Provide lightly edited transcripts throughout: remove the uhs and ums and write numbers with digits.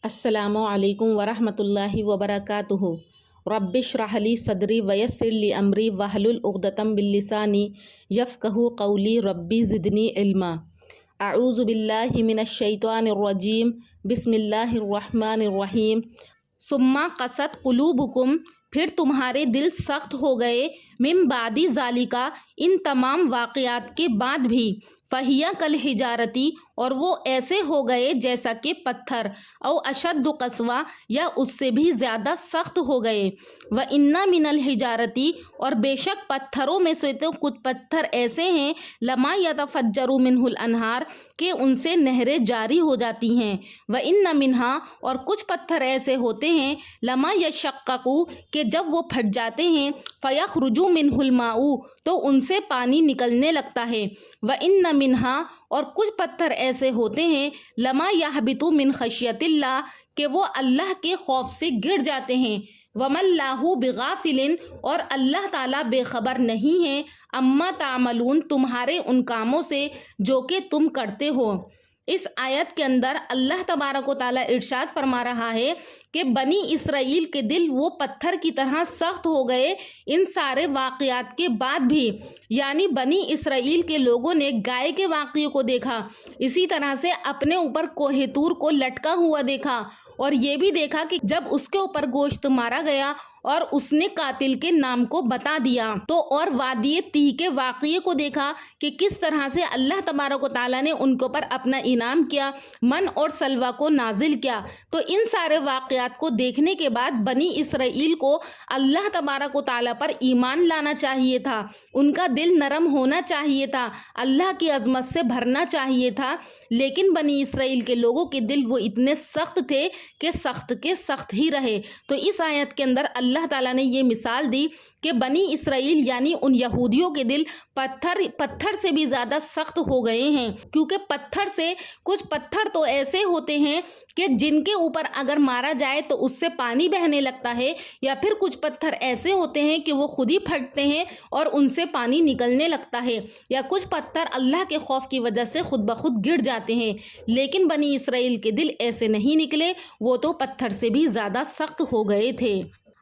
अस्सलामु अलैकुम वरहमतुल्लाहि वबरकातुहु। रब्बिश रहली सदरी वयस्सिर ली अमरी वहलुल उक़दतम बिल्लिसानी यफ़क़हू क़ौली रब्बी ज़िदनी इल्मा। अऊज़ु बिल्लाहि मिनश शैतानिर रजीम। बिस्मिल्लाहिर रहमानिर रहीम। सुम्मा क़सत क़ुलूबुकुम, फिर तुम्हारे दिल सख्त हो गए, मिन बादी ज़ालिका, इन तमाम वाक़यात के बाद भी, फ़हिया कल हिजारती, और वो ऐसे हो गए जैसा कि पत्थर, औ अशद्दु क़स्वा, या उससे भी ज़्यादा सख्त हो गए। व इन्ना मिनल हिजारती, और बेशक पत्थरों में से तो कुछ पत्थर ऐसे हैं, लमा यतफ़ज्जरु मिनहुल अनहार, कि उनसे नहरें जारी हो जाती हैं। व इन्ना मिन्हा, और कुछ पत्थर ऐसे होते हैं, लमा यशक्ककू, कि जब वो फट जाते हैं, फ़यख़रुजु मिनहुल माऊ, तो उनसे पानी निकलने लगता है। व इन्ना मिन्हा, और कुछ पत्थर ऐसे होते हैं, लमा यहबितु मिन खशियतिल्लाह, कि वो अल्लाह के खौफ से गिर जाते हैं। वमल्लाहु बिगाफिलिन, और अल्लाह ताला बेखबर नहीं है, अम्मा तामलून, तुम्हारे उन कामों से जो कि तुम करते हो। इस आयत के अंदर अल्लाह तबारक व तआला इरशाद फरमा रहा है कि बनी इसराइल के दिल वो पत्थर की तरह सख्त हो गए इन सारे वाक़यात के बाद भी। यानी बनी इसराइल के लोगों ने गाय के वाक़ये को देखा, इसी तरह से अपने ऊपर कोहे तूर को लटका हुआ देखा, और ये भी देखा कि जब उसके ऊपर गोश्त मारा गया और उसने कातिल के नाम को बता दिया, तो और वादिये तीह के वाक़ये को देखा कि किस तरह से अल्लाह तबारक व तआला ने उनके ऊपर अपना इनाम किया, मन और सलवा को नाजिल किया। तो इन सारे वाक़यात को देखने के बाद बनी इसराइल को अल्लाह तबारक व तआला पर ईमान लाना चाहिए था, उनका दिल नरम होना चाहिए था, अल्लाह की अज़मत से भरना चाहिए था। लेकिन बनी इसराइल के लोगों के दिल वो इतने सख्त थे कि सख्त के सख्त ही रहे। तो इस आयत के अंदर अल्लाह ताला ने ये मिसाल दी कि बनी इसराइल यानी उन यहूदियों के दिल पत्थर से भी ज़्यादा सख्त हो गए हैं, क्योंकि कुछ पत्थर तो ऐसे होते हैं कि जिनके ऊपर अगर मारा जाए तो उससे पानी बहने लगता है, या फिर कुछ पत्थर ऐसे होते हैं कि वो खुद ही फटते हैं और उनसे पानी निकलने लगता है, या कुछ पत्थर अल्लाह के खौफ की वजह से खुद ब खुद गिर जाते हैं। लेकिन बनी इसराइल के दिल ऐसे नहीं निकले, वो तो पत्थर से भी ज़्यादा सख्त हो गए थे।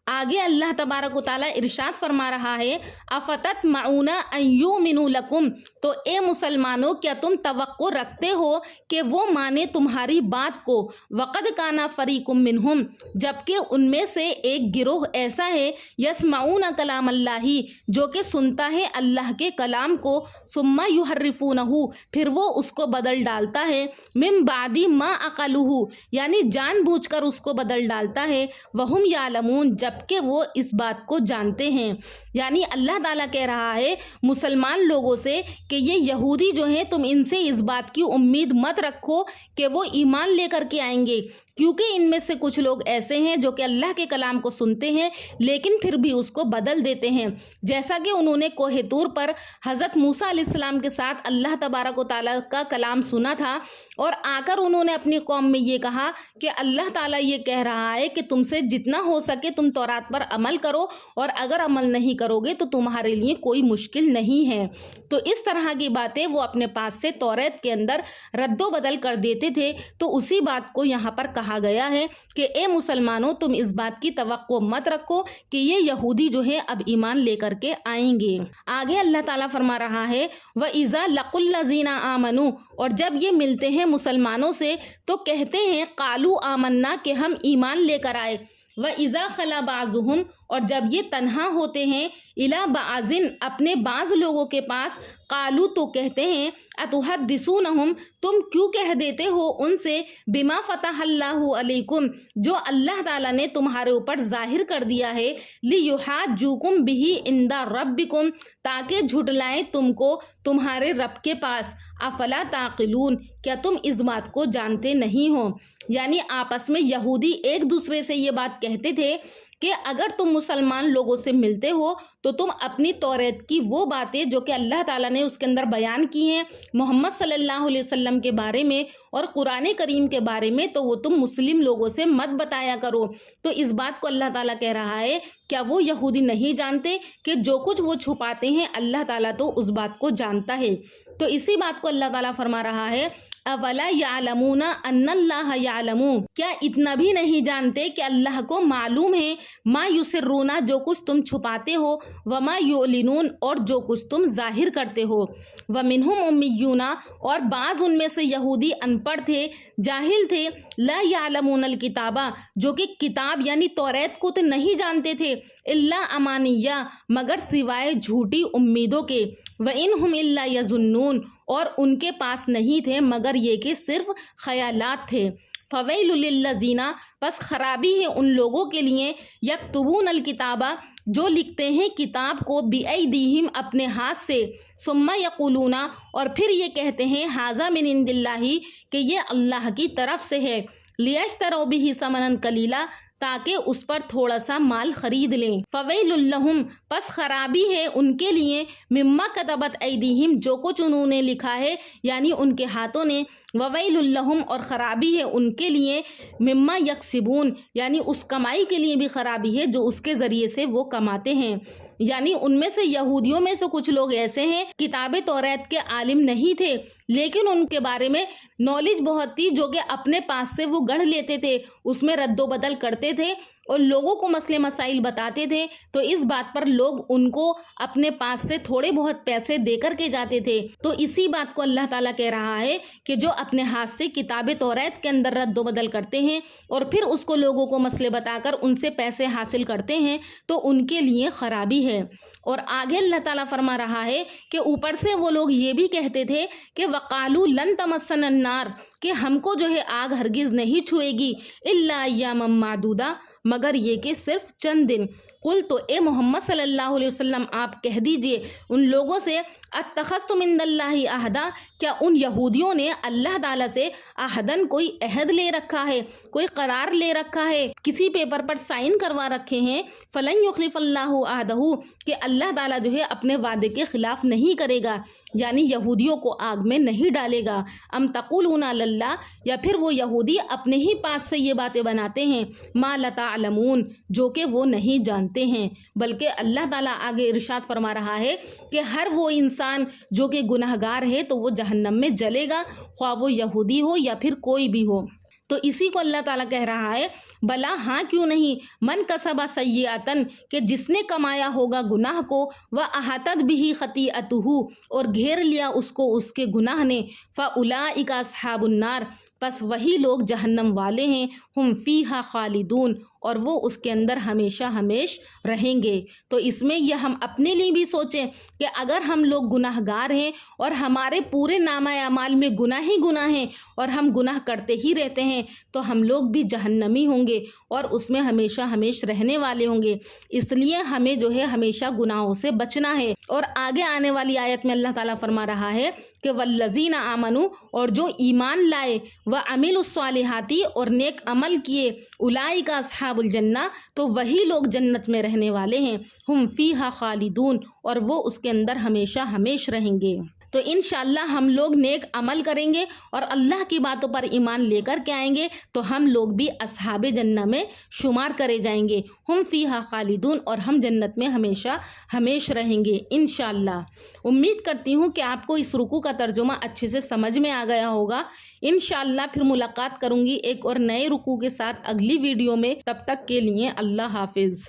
आगे अल्लाह तबारक व तआला इरशाद फरमा रहा है, अफतत माऊना अय्युमिनु लकुम, तो ए मुसलमानों, क्या तुम तवक्को रखते हो कि वो माने तुम्हारी बात को। वक़द काना फरीकुम मिनहुम, जबकि उनमें से एक गिरोह ऐसा है, यस्माऊना कलाम अल्लाही, जो कि सुनता है अल्लाह के कलाम को, सुम्मा युहर्रिफूनहु, फिर वो उसको बदल डालता है, मिन बादी मा अक़लुहु, यानी जानबूझकर उसको बदल डालता है, वहुम यालमून, जबकि वो इस बात को जानते हैं। यानी अल्लाह ताला कह रहा है मुसलमान लोगों से कि ये यहूदी जो हैं, तुम इनसे इस बात की उम्मीद मत रखो कि वो ईमान लेकर के आएंगे, क्योंकि इनमें से कुछ लोग ऐसे हैं जो कि अल्लाह के कलाम को सुनते हैं लेकिन फिर भी उसको बदल देते हैं। जैसा कि उन्होंने कोहे तूर पर हज़रत मूसा अलैहिस्सलाम के साथ अल्लाह तबारक व तआला का कलाम सुना था, और आकर उन्होंने अपनी कौम में ये कहा कि अल्लाह ताला ये कह रहा है कि तुमसे जितना हो सके तुम तौरात पर अमल करो, और अगर अमल नहीं करोगे तो तुम्हारे लिए कोई मुश्किल नहीं है। तो इस तरह की बातें वो अपने पास से तौरात के अंदर रद्दो बदल कर देते थे। तो उसी बात को यहाँ पर कहा गया है कि ए मुसलमानों, तुम इस बात की तवक्को मत रखो कि ये यहूदी जो है अब ईमान लेकर के आएंगे। आगे अल्लाह ताला फरमा रहा है, व इज़ा लकुल लज़ीना आमनू, और जब ये मिलते हैं मुसलमानों से तो कहते हैं कालू आमन्ना, कि हम ईमान लेकर आए। व इज़ा खला बाज़ुहुम, और जब ये तन्हा होते हैं, इला बाज़िन, अपने बाज़ लोगों के पास, कालू, तो कहते हैं, अतुहद्दिसूनहुम, तुम क्यों कह देते हो उनसे, बिमा फ़तहल्लाहु अलैकुम, जो अल्लाह ताला ने तुम्हारे ऊपर जाहिर कर दिया है, लियुहाज्जुकुम बिही इंदा रब्बिकुम, ताकि झुटलाएं तुमको तुम्हारे रब के पास। अफला ताक़िलून, क्या तुम इस बात को जानते नहीं हो। यानी आपस में यहूदी एक दूसरे से ये बात कहते थे कि अगर तुम मुसलमान लोगों से मिलते हो तो तुम अपनी तौरात की वो बातें जो कि अल्लाह ताला ने उसके अंदर बयान की हैं मोहम्मद सल्लल्लाहु अलैहि वसल्लम के बारे में और कुरान करीम के बारे में, तो वो तुम मुस्लिम लोगों से मत बताया करो। तो इस बात को अल्लाह ताला कह रहा है, क्या वो यहूदी नहीं जानते कि जो कुछ वो छुपाते हैं अल्लाह ताला तो उस बात को जानता है। तो इसी बात को अल्लाह ताला फरमा रहा है, اولا یعلمون ان اللہ یعلم، کیا اتنا بھی نہیں جانتے کہ اللہ کو معلوم ہے ما یسرون، جو کچھ تم چھپاتے ہو، وما یعلنون، اور جو کچھ تم ظاہر کرتے ہو، ومنہم امیون، اور بعض ان میں سے یہودی ان پڑھ تھے، جاہل تھے، لا یعلمون الکتابہ، جو کہ کتاب یعنی توریت کو تو نہیں جانتے تھے، الا امانیہ، مگر سوائے جھوٹی امیدوں کے، وَإِنْهُمْ إِلَّا يَظُنُّونَ، اور ان کے پاس نہیں تھے مگر یہ کہ صرف خیالات تھے، فَوَيْلٌ لِلَّذِينَ، پس خرابی ہے ان لوگوں کے لیے، یکتبون الکتابہ، جو لکھتے ہیں کتاب کو، بِأَيْدِيهِمْ، اپنے ہاتھ سے، ثُمَّ يَقُولُونَ، اور پھر یہ کہتے ہیں، ھذا من عند اللہ، کہ یہ اللہ کی طرف سے ہے، لِيَشْتَرُوا بِهِ ثَمَنًا قَلِيلًا، تاکہ اس پر تھوڑا سا مال خرید لیں، فَوَيْلٌ لَّهُمْ، پس خرابی ہے ان کے لیے، مما کتبت ایدیہم، جو کچھ انہوں نے لکھا ہے یعنی ان کے ہاتھوں نے، وَوَيْلٌ لَّهُمْ، اور خرابی ہے ان کے لیے، مما یکسبون، یعنی اس کمائی کے لیے بھی خرابی ہے جو اس کے ذریعے سے وہ کماتے ہیں۔ یعنی ان میں سے یہودیوں میں سے کچھ لوگ ایسے ہیں کتاب توریت کے عالم نہیں تھے لیکن ان کے بارے میں نالج بہت تھی، جو کہ اپنے پاس سے وہ گڑھ لیتے تھے، اس میں رد و بدل کرتے تھے اور لوگوں کو مسئلے مسائل بتاتے تھے، تو اس بات پر لوگ ان کو اپنے پاس سے تھوڑے بہت پیسے دے کر کے جاتے تھے۔ تو اسی بات کو اللہ تعالیٰ کہہ رہا ہے کہ جو اپنے ہاتھ سے کتاب توریت کے اندر رد و بدل کرتے ہیں اور پھر اس کو لوگوں کو مسئلے بتا کر ان سے پیسے حاصل کرتے ہیں، تو ان کے لیے خرابی ہے۔ اور آگے اللہ تعالیٰ فرما رہا ہے کہ اوپر سے وہ لوگ یہ بھی کہتے تھے کہ وَقَالُوا لَن تَمَسَّنَا النَّارُ، کہ ہم کو جو ہے آگ ہرگز نہیں چھوئے گی، إِلَّا أَيَّامًا مَّعْدُودَةً، مگر یہ کہ صرف چند دن۔ قل، تو اے محمد صلی اللہ علیہ وسلم آپ کہہ دیجئے ان لوگوں سے، اتخذتم عند اللہ عہدا، کیا ان یہودیوں نے اللہ تعالیٰ سے عہدن کوئی عہد لے رکھا ہے، کوئی قرار لے رکھا ہے، کسی پیپر پر سائن کروا رکھے ہیں، فلن یخلف اللہ عہدہ، کہ اللہ تعالیٰ جو ہے اپنے وعدے کے خلاف نہیں کرے گا، یعنی یہودیوں کو آگ میں نہیں ڈالے گا۔ ام تقولون علی اللہ، یا پھر وہ یہودی اپنے ہی پاس سے یہ باتیں بناتے ہیں، ما لا تعلمون، جو کہ وہ نہیں جانتے ہیں۔ بلکہ اللہ تعالیٰ آگے ارشاد فرما رہا ہے کہ ہر وہ انسان جو کہ گناہ گار ہے تو وہ جہنم میں جلے گا، خواہ وہ یہودی ہو یا پھر کوئی بھی ہو۔ تو اسی کو اللہ تعالیٰ کہہ رہا ہے، بلا ہاں کیوں نہیں، من کسب سیئاتن، کہ جس نے کمایا ہوگا گناہ کو، وَأَحَاطَتْ بِهِ خَطِیئَتُهُ، اور گھیر لیا اس کو اس کے گناہ نے، فَأُولَٰئِکَ أَصْحَابُ النَّارِ، پس وہی لوگ جہنم والے ہیں، ہم فیہا خالدون، اور وہ اس کے اندر ہمیشہ ہمیش رہیں گے۔ تو اس میں یہ ہم اپنے لیے بھی سوچیں کہ اگر ہم لوگ گناہ گار ہیں اور ہمارے پورے نامہ اعمال میں گناہ ہی گناہ ہیں اور ہم گناہ کرتے ہی رہتے ہیں، تو ہم لوگ بھی جہنمی ہوں گے اور اس میں ہمیشہ ہمیش رہنے والے ہوں گے۔ اس لیے ہمیں جو ہے ہمیشہ گناہوں سے بچنا ہے۔ اور آگے آنے والی آیت میں اللہ تعالیٰ فرما رہا ہے کہ والذین آمنوا، اور جو ایمان لائے، وعملوا الصالحات، اور نیک عمل کیے، اولئک اصحاب الجنہ، تو وہی لوگ جنت میں رہنے والے ہیں، ہم فیہا خالدون، اور وہ اس کے اندر ہمیشہ ہمیش رہیں گے۔ تو انشاءاللہ ہم لوگ نیک عمل کریں گے اور اللہ کی باتوں پر ایمان لے کر کے آئیں گے تو ہم لوگ بھی اصحاب جنہ میں شمار کرے جائیں گے، ہم فیہا خالدون، اور ہم جنت میں ہمیشہ ہمیش رہیں گے انشاءاللہ۔ امید کرتی ہوں کہ آپ کو اس رکوع کا ترجمہ اچھے سے سمجھ میں آ گیا ہوگا۔ انشاءاللہ پھر ملاقات کروں گی ایک اور نئے رکوع کے ساتھ اگلی ویڈیو میں، تب تک کے لیے اللہ حافظ۔